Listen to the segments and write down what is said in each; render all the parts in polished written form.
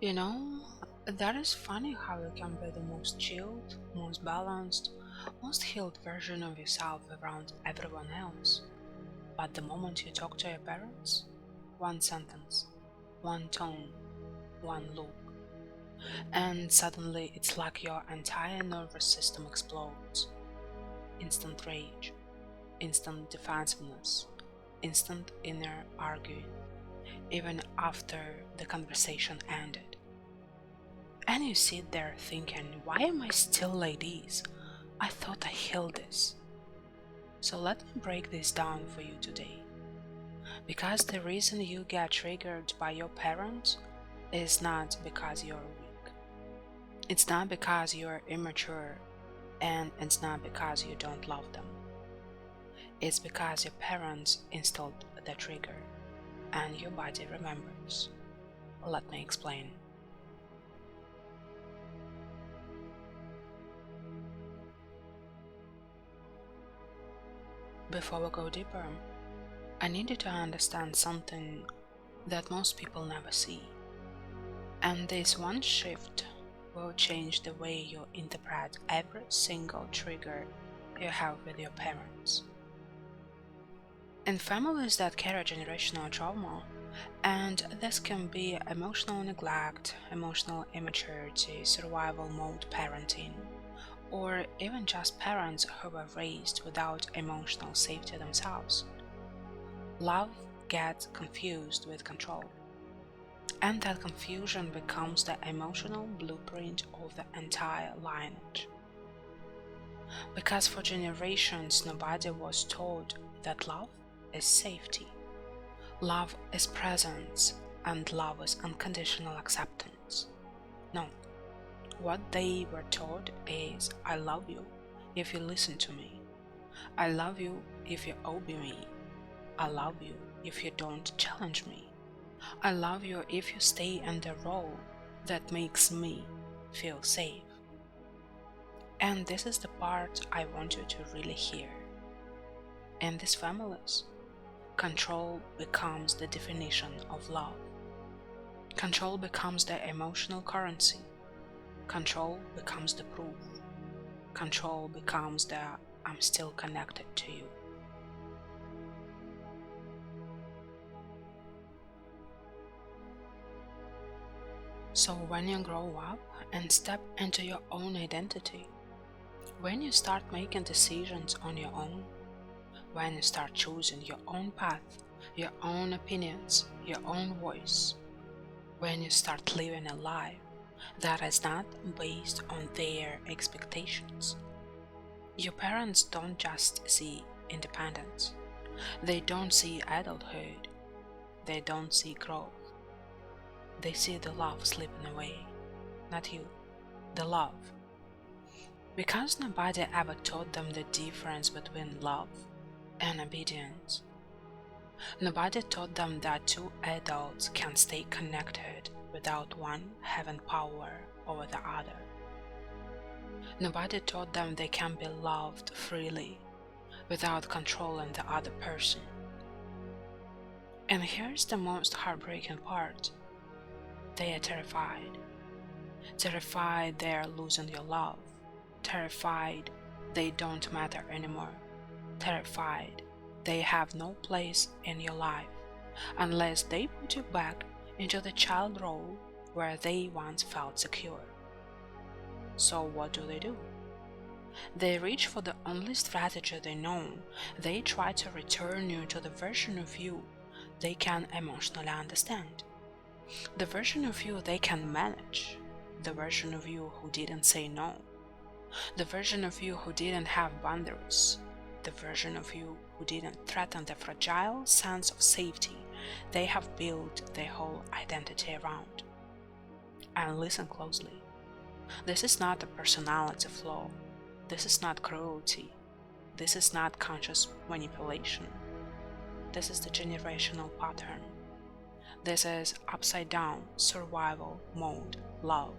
You know, that is funny how you can be the most chilled, most balanced, most healed version of yourself around everyone else. But the moment you talk to your parents, one sentence, one tone, one look, and suddenly it's like your entire nervous system explodes. Instant rage, instant defensiveness, instant inner arguing, even after the conversation ended. And you sit there thinking, why am I still like this? I thought I healed this. So let me break this down for you today. Because the reason you get triggered by your parents is not because you're weak. It's not because you're immature, and it's not because you don't love them. It's because your parents installed the trigger and your body remembers. Let me explain. Before we go deeper, I need you to understand something that most people never see. And this one shift will change the way you interpret every single trigger you have with your parents. In families that carry generational trauma, and this can be emotional neglect, emotional immaturity, survival mode parenting, or even just parents who were raised without emotional safety themselves, love gets confused with control. And that confusion becomes the emotional blueprint of the entire lineage. Because for generations nobody was taught that love is safety, love is presence, and love is unconditional acceptance. No, what they were taught is I love you if you listen to me. I love you if you obey me. I love you if you don't challenge me. I love you if you stay in the role that makes me feel safe. And this is the part I want you to really hear. In these families, control becomes the definition of love. Control becomes the emotional currency. Control becomes the proof. Control becomes the I'm still connected to you. So when you grow up and step into your own identity, when you start making decisions on your own, when you start choosing your own path, your own opinions, your own voice, when you start living a life that is not based on their expectations, your parents don't just see independence, they don't see adulthood, they don't see growth. They see the love slipping away, not you, the love. Because nobody ever taught them the difference between love and obedience. Nobody taught them that two adults can stay connected without one having power over the other. Nobody taught them they can be loved freely without controlling the other person. And here's the most heartbreaking part. They are terrified. Terrified they're losing your love. Terrified they don't matter anymore. Terrified they have no place in your life unless they put you back into the child role where they once felt secure. So what do? They reach for the only strategy they know. They try to return you to the version of you they can emotionally understand. The version of you they can manage. The version of you who didn't say no. The version of you who didn't have boundaries. The version of you who didn't threaten the fragile sense of safety they have built their whole identity around. And listen closely. This is not a personality flaw. This is not cruelty. This is not conscious manipulation. This is the generational pattern. This is upside down survival mode love.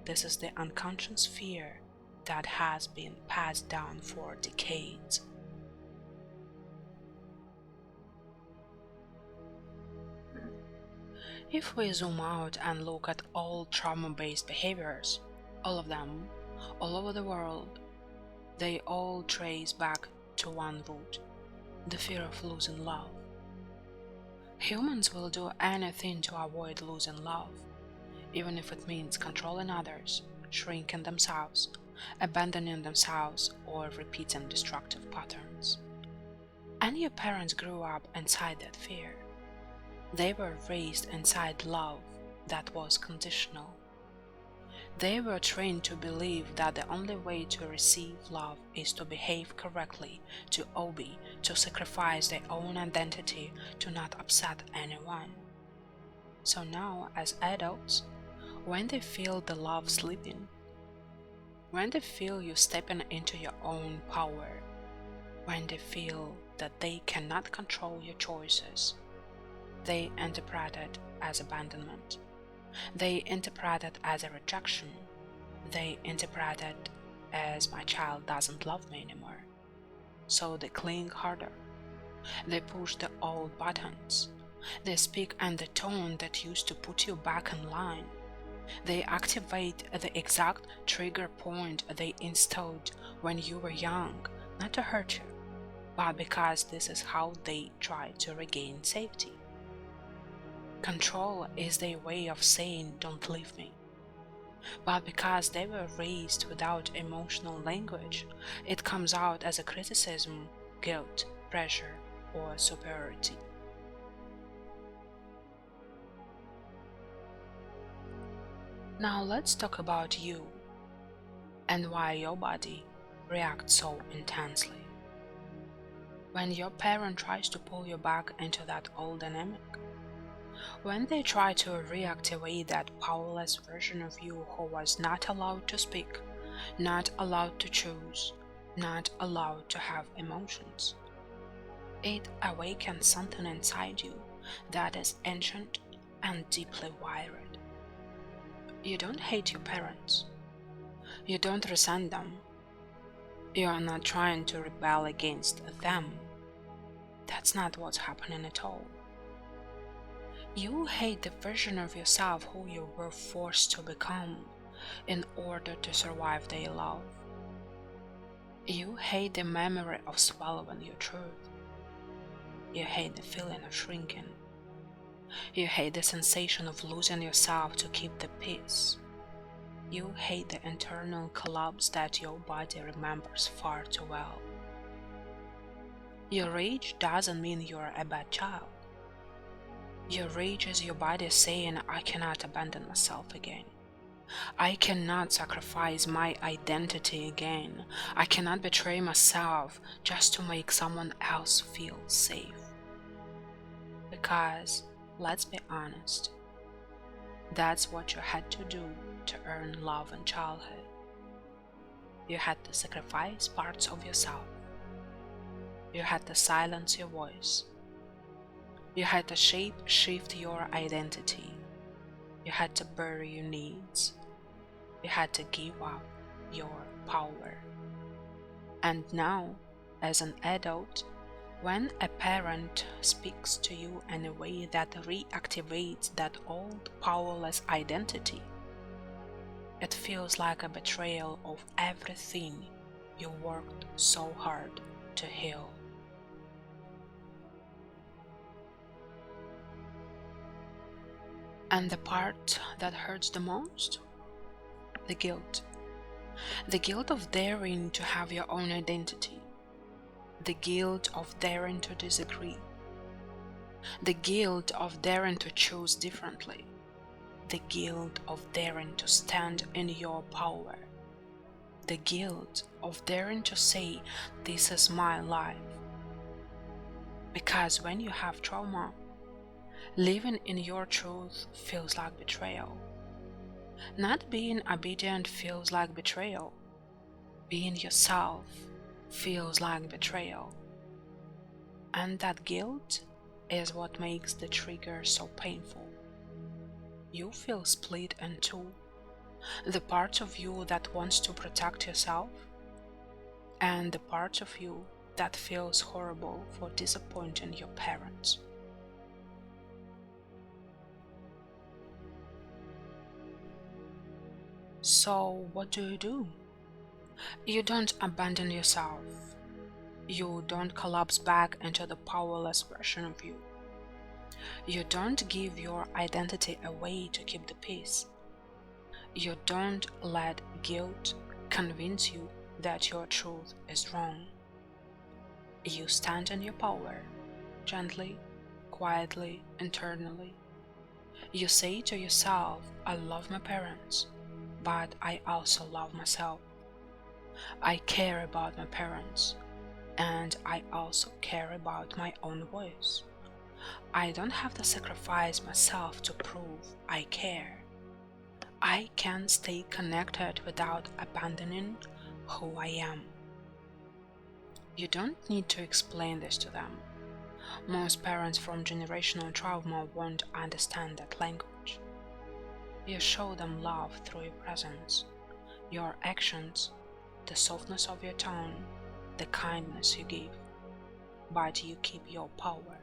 This is the unconscious fear that has been passed down for decades. If we zoom out and look at all trauma-based behaviors, all of them, all over the world, they all trace back to one root: the fear of losing love. Humans will do anything to avoid losing love, even if it means controlling others, shrinking themselves, abandoning themselves, or repeating destructive patterns. And your parents grew up inside that fear. They were raised inside love that was conditional. They were trained to believe that the only way to receive love is to behave correctly, to obey, to sacrifice their own identity, to not upset anyone. So now, as adults, when they feel the love slipping, when they feel you stepping into your own power, when they feel that they cannot control your choices, they interpret it as abandonment. They interpret it as a rejection. They interpret it as my child doesn't love me anymore. So they cling harder. They push the old buttons. They speak in the tone that used to put you back in line. They activate the exact trigger point they installed when you were young, not to hurt you, but because this is how they try to regain safety. Control is their way of saying, "Don't leave me." But because they were raised without emotional language, it comes out as a criticism, guilt, pressure, or superiority. Now let's talk about you and why your body reacts so intensely. When your parent tries to pull you back into that old dynamic, when they try to reactivate that powerless version of you who was not allowed to speak, not allowed to choose, not allowed to have emotions, it awakens something inside you that is ancient and deeply wired. You don't hate your parents. You don't resent them. You are not trying to rebel against them. That's not what's happening at all. You hate the version of yourself who you were forced to become in order to survive their love. You hate the memory of swallowing your truth. You hate the feeling of shrinking. You hate the sensation of losing yourself to keep the peace. You hate the internal collapse that your body remembers far too well. Your rage doesn't mean you're a bad child. Your rage is your body saying, "I cannot abandon myself again. I cannot sacrifice my identity again. I cannot betray myself just to make someone else feel safe." Because, let's be honest, that's what you had to do to earn love in childhood. You had to sacrifice parts of yourself. You had to silence your voice. You had to shift your identity. You had to bury your needs. You had to give up your power. And now, as an adult, when a parent speaks to you in a way that reactivates that old powerless identity, it feels like a betrayal of everything you worked so hard to heal. And the part that hurts the most? The guilt. The guilt of daring to have your own identity. The guilt of daring to disagree. The guilt of daring to choose differently. The guilt of daring to stand in your power. The guilt of daring to say, "This is my life." Because when you have trauma, living in your truth feels like betrayal. Not being obedient feels like betrayal. Being yourself feels like betrayal. And that guilt is what makes the trigger so painful. You feel split in two. The part of you that wants to protect yourself, and the part of you that feels horrible for disappointing your parents. So, what do? You don't abandon yourself. You don't collapse back into the powerless version of you. You don't give your identity away to keep the peace. You don't let guilt convince you that your truth is wrong. You stand in your power, gently, quietly, internally. You say to yourself, I love my parents, but I also love myself. I care about my parents, and I also care about my own voice. I don't have to sacrifice myself to prove I care. I can stay connected without abandoning who I am. You don't need to explain this to them. Most parents from generational trauma won't understand that language. You show them love through your presence, your actions, the softness of your tone, the kindness you give, but you keep your power.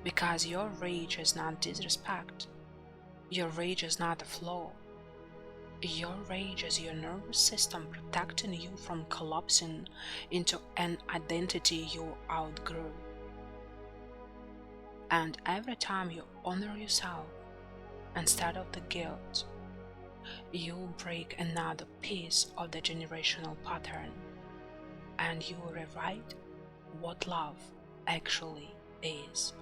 Because your rage is not disrespect, your rage is not a flaw. Your rage is your nervous system protecting you from collapsing into an identity you outgrew. And every time you honor yourself instead of the guilt, you break another piece of the generational pattern, and you rewrite what love actually is.